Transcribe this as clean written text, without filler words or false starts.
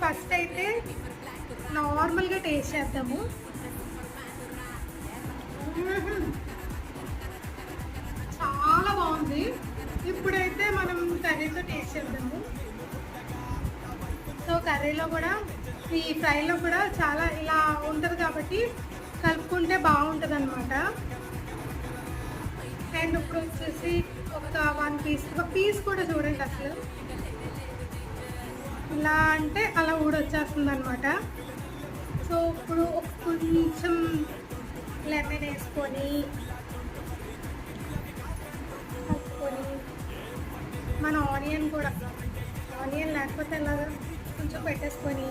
First అయితే నార్మల్గా taste చేద్దాము. చాలా బాగుంది. ఇప్పుడైతే మనం కర్రీతో టేస్ట్ చేద్దాము. సో కర్రీలో కూడా ఈ ఫ్రైలో కూడా చాలా ఇలా ఉంటుంది కాబట్టి కలుపుకుంటే బాగుంటుంది అనమాట. అండ్ ఇప్పుడు వచ్చేసి ఒక పీస్ కూడా చూడండి అసలు ఇలా అంటే అలా ఊడొచ్చేస్తుంది అనమాట. సో ఇప్పుడు కొంచెం లెమన్ వేసుకొని కలుపుకొని మన ఆనియన్ లేకపోతే అలాగా కొంచెం పెట్టేసుకొని